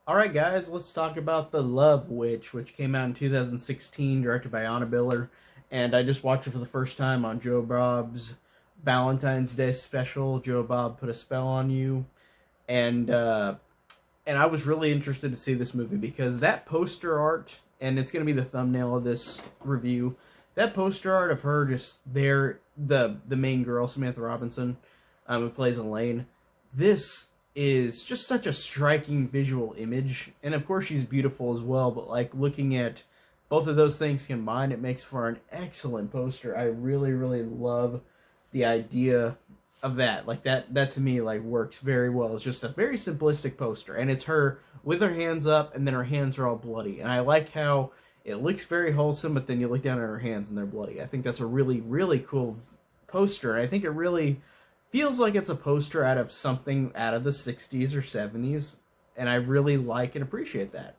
Alright guys, let's talk about The Love Witch, which came out in 2016, directed by Anna Biller, and I just watched it for the first time on Joe Bob's Valentine's Day special, Joe Bob Put a Spell on You, and I was really interested to see this movie because that poster art, and it's going to be the thumbnail of this review, that poster art of her just there, the main girl, Samantha Robinson, who plays Elaine, this is just such a striking visual image. And of course she's beautiful as well, but like looking at both of those things combined, it makes for an excellent poster. I really, really love the idea of that. Like that to me like works very well. It's just a very simplistic poster, and it's her with her hands up and then her hands are all bloody. And I like how it looks very wholesome, but then you look down at her hands and they're bloody. I think that's a really, really cool poster. And I think it really feels like it's a poster out of something out of the 60s or 70s, and I really like and appreciate that.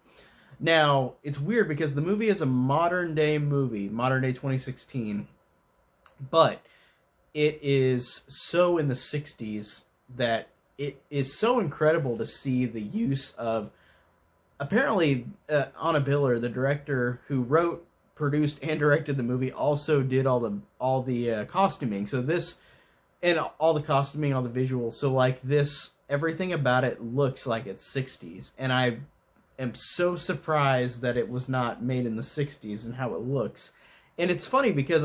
Now, it's weird because the movie is a modern day movie, modern day 2016, but it is so in the 60s that it is so incredible to see the use of, apparently, Anna Biller, the director who wrote, produced, and directed the movie, also did all the costuming. So this, and all the costuming, all the visuals. So like this, everything about it looks like it's 60s. And I am so surprised that it was not made in the 60s and how it looks. And it's funny because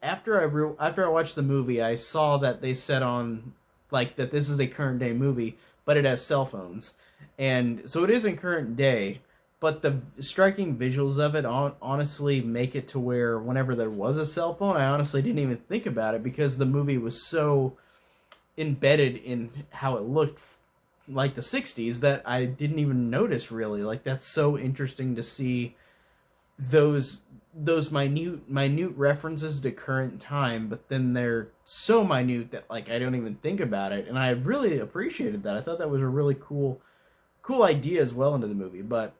after I watched the movie, I saw that they said on like that this is a current day movie, but it has cell phones. And so it is in current day, but the striking visuals of it honestly make it to where whenever there was a cell phone, I honestly didn't even think about it because the movie was so embedded in how it looked like the 60s that I didn't even notice really. Like that's so interesting to see those minute references to current time, but then they're so minute that like I don't even think about it, and I really appreciated that. I thought that was a really cool idea as well into the movie. But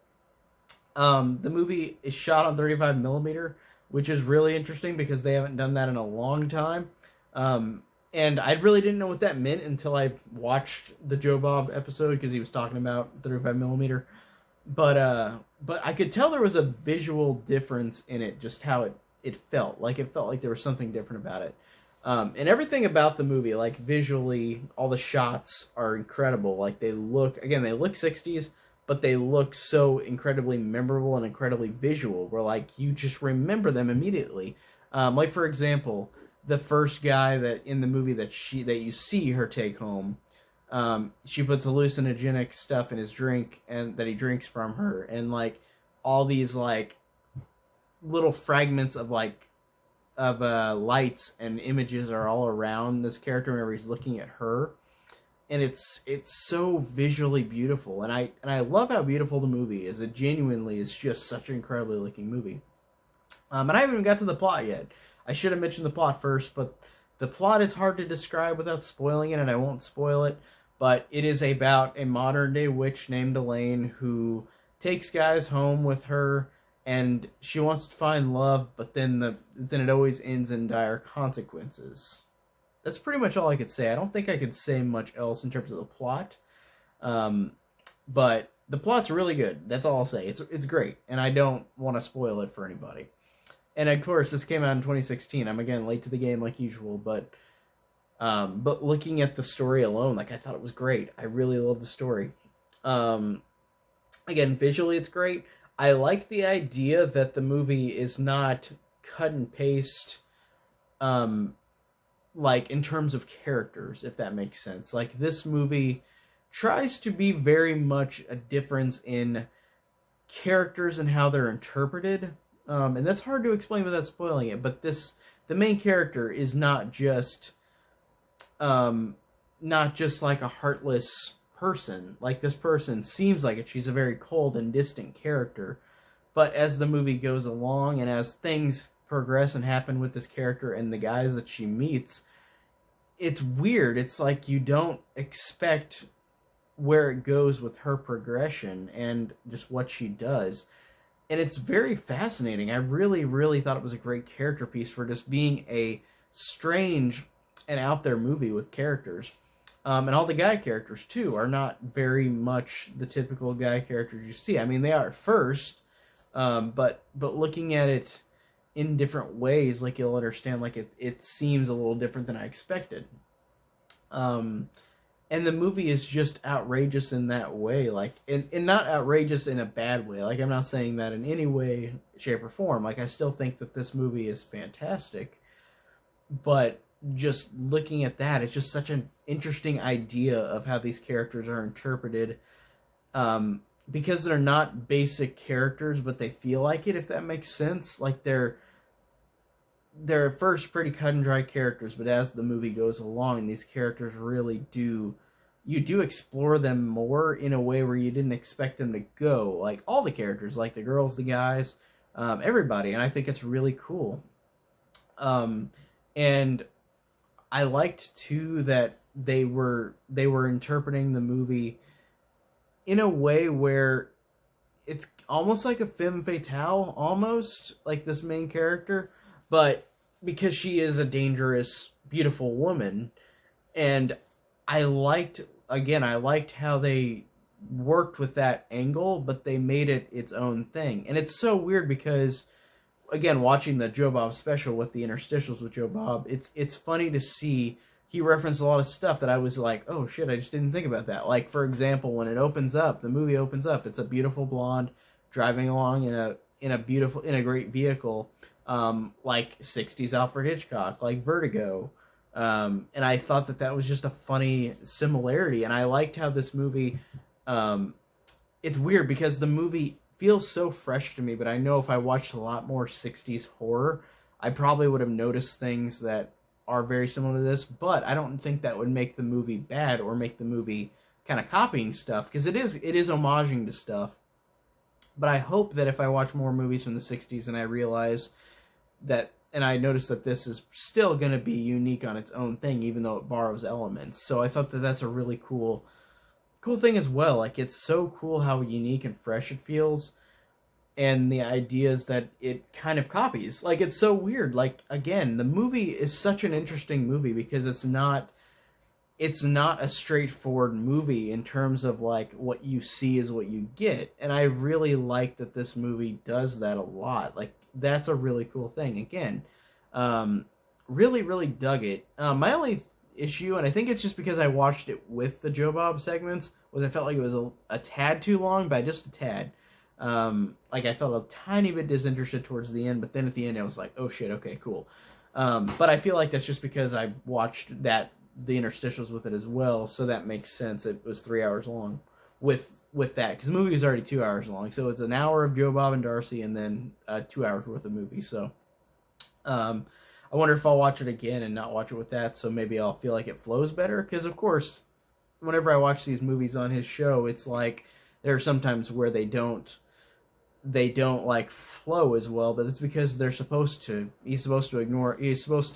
the movie is shot on 35 millimeter, which is really interesting because they haven't done that in a long time. And I really didn't know what that meant until I watched the Joe Bob episode because he was talking about 35 millimeter. But I could tell there was a visual difference in it, just how it felt. Like it felt like there was something different about it. And everything about the movie, like visually, all the shots are incredible. Like they look 60s, but they look so incredibly memorable and incredibly visual, where like you just remember them immediately. Like for example, the first guy that in the movie that you see her take home, she puts hallucinogenic stuff in his drink and that he drinks from her, and like all these like little fragments of lights and images are all around this character whenever he's looking at her. And it's so visually beautiful, and I love how beautiful the movie is. It genuinely is just such an incredibly looking movie. And I haven't even got to the plot yet. I should have mentioned the plot first, but the plot is hard to describe without spoiling it, and I won't spoil it. But it is about a modern day witch named Elaine who takes guys home with her, and she wants to find love, but then it always ends in dire consequences. That's pretty much all I could say. I don't think I could say much else in terms of the plot. But the plot's really good. That's all I'll say. It's great, and I don't want to spoil it for anybody. And of course, this came out in 2016. I'm again late to the game like usual, but looking at the story alone, like I thought it was great. I really love the story. Again, visually it's great. I like the idea that the movie is not cut and paste, like in terms of characters, if that makes sense. Like this movie tries to be very much a difference in characters and how they're interpreted. And that's hard to explain without spoiling it, but the main character is not just like a heartless person. Like this person seems like it. She's a very cold and distant character. But as the movie goes along and as things progress and happen with this character and the guys that she meets, it's weird. It's like you don't expect where it goes with her progression and just what she does. And it's very fascinating. I really, really thought it was a great character piece for just being a strange and out there movie with characters. And all the guy characters, too, are not very much the typical guy characters you see. I mean, they are at first, but looking at it in different ways, like, you'll understand, like, it seems a little different than I expected. And the movie is just outrageous in that way, like, and not outrageous in a bad way. Like, I'm not saying that in any way, shape, or form. Like, I still think that this movie is fantastic, but just looking at that, it's just such an interesting idea of how these characters are interpreted, because they're not basic characters, but they feel like it, if that makes sense. Like, they're at first pretty cut and dry characters, but as the movie goes along, these characters really you do explore them more in a way where you didn't expect them to go. Like, all the characters, like the girls, the guys, everybody, and I think it's really cool. And I liked too that they were interpreting the movie in a way where it's almost like a femme fatale, almost like this main character, but because she is a dangerous, beautiful woman. And I liked how they worked with that angle, but they made it its own thing. And it's so weird because, again, watching the Joe Bob special with the interstitials with Joe Bob, it's funny to see he referenced a lot of stuff that I was like, oh shit, I just didn't think about that. Like, for example, when it opens up, the movie opens up, it's a beautiful blonde driving along in a great vehicle, like 60s Alfred Hitchcock, like Vertigo. And I thought that was just a funny similarity, and I liked how this movie, it's weird because the movie feels so fresh to me, but I know if I watched a lot more 60s horror, I probably would have noticed things that are very similar to this, but I don't think that would make the movie bad or make the movie kind of copying stuff, because it is homaging to stuff. But I hope that if I watch more movies from the 60s and I realize that, and I notice that this is still going to be unique on its own thing, even though it borrows elements. So I thought that that's a really cool thing as well. Like, it's so cool how unique and fresh it feels, and the ideas that it kind of copies. Like, it's so weird. Like, again, the movie is such an interesting movie because it's not a straightforward movie in terms of, like, what you see is what you get. And I really like that this movie does that a lot. Like, that's a really cool thing. Again, really, really dug it. My only issue, and I think it's just because I watched it with the Joe Bob segments, was I felt like it was a tad too long, by just a tad. Like, I felt a tiny bit disinterested towards the end, but then at the end I was like, oh shit, okay, cool. But I feel like that's just because I watched the interstitials with it as well, so that makes sense. It was 3 hours long with that, because the movie is already 2 hours long, so it's an hour of Joe Bob and Darcy and then 2 hours worth of movie. So I wonder if I'll watch it again and not watch it with that, so maybe I'll feel like it flows better, because of course whenever I watch these movies on his show, it's like there are sometimes where they don't like flow as well, but it's because he's supposed to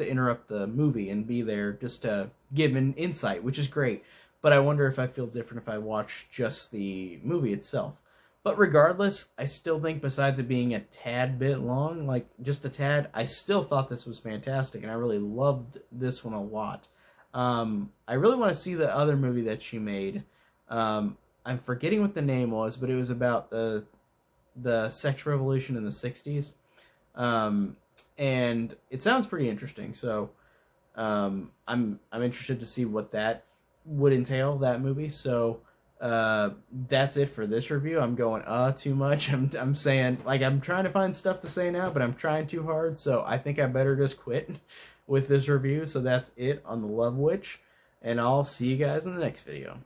interrupt the movie and be there just to give an insight, which is great. But I wonder if I feel different if I watch just the movie itself. But regardless, I still think, besides it being a tad bit long, like just a tad, I still thought this was fantastic, and I really loved this one a lot. I really want to see the other movie that she made. I'm forgetting what the name was, but it was about the sex revolution in the 60s. And it sounds pretty interesting, so I'm interested to see what that would entail, that movie. So that's it for this review. I'm going too much. I'm saying, like, I'm trying to find stuff to say now, but I'm trying too hard, so I think I better just quit with this review. So that's it on The Love Witch, and I'll see you guys in the next video.